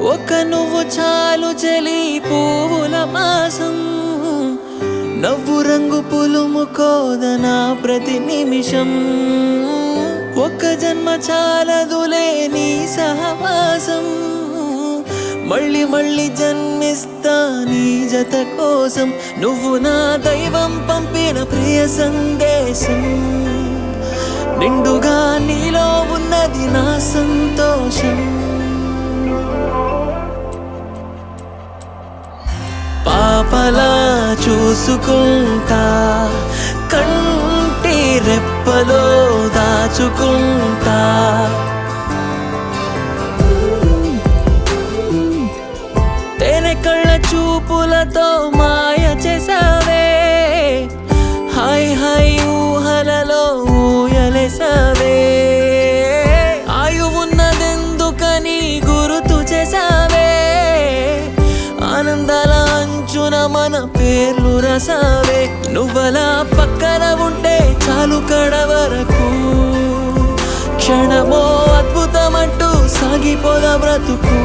ఒక నువ్వు చాలు చలి పువ్వుల మాసం నవ్వు రంగు పులుముకోదనా ప్రతి నిమిషం ఒక్క జన్మ చాలదులే నీ సహవాసం మళ్ళీ మళ్ళీ జన్మిస్తా నీ జత కోసం నువ్వు నా దైవం పంపిన ప్రియ సందేశం నిండుగా నీలో ఉన్నది నా సంతోషం పాపలా చూసుకుంటా కంటి రెప్పలో దాచుకుంటా తేనె కళ్ళ చూపులతో మాయ చేసావే హాయ్ హాయ్ ఊహలలో ఊయలేసావే ఆయువున్నదెందుకని గుర్తు చేసావే ఆనందాల అంచున మన పేర్లు రసావే నువ్వలా పక్కన ఉంటే చాలు కడ వరకు క్షణమో అద్భుతమంటూ సాగిపోదా బ్రతుకు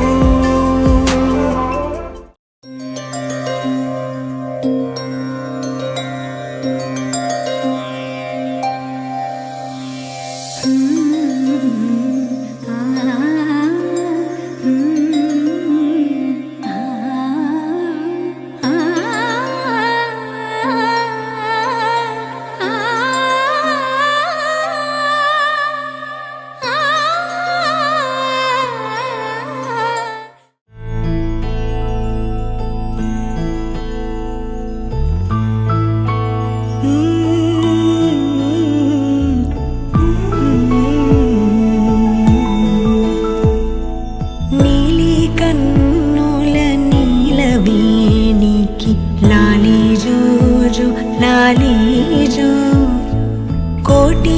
కోటి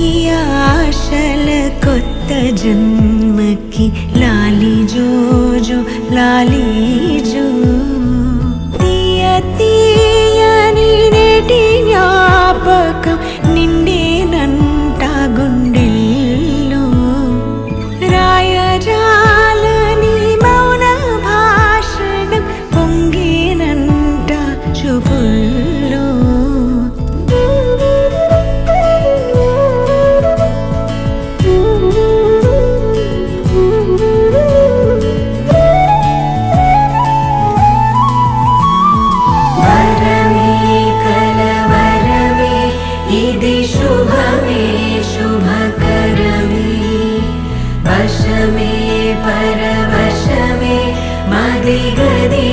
ఆశల కొత్త జన్మకి లాలి జోజో లాలి జో తీయ తీయని నేటి జ్ఞాపకం నిండేనంట గుండెల్లో రాయజాలని మౌన భాషణం పొంగేనంట చూపుల్లో परवशमे मदिगदि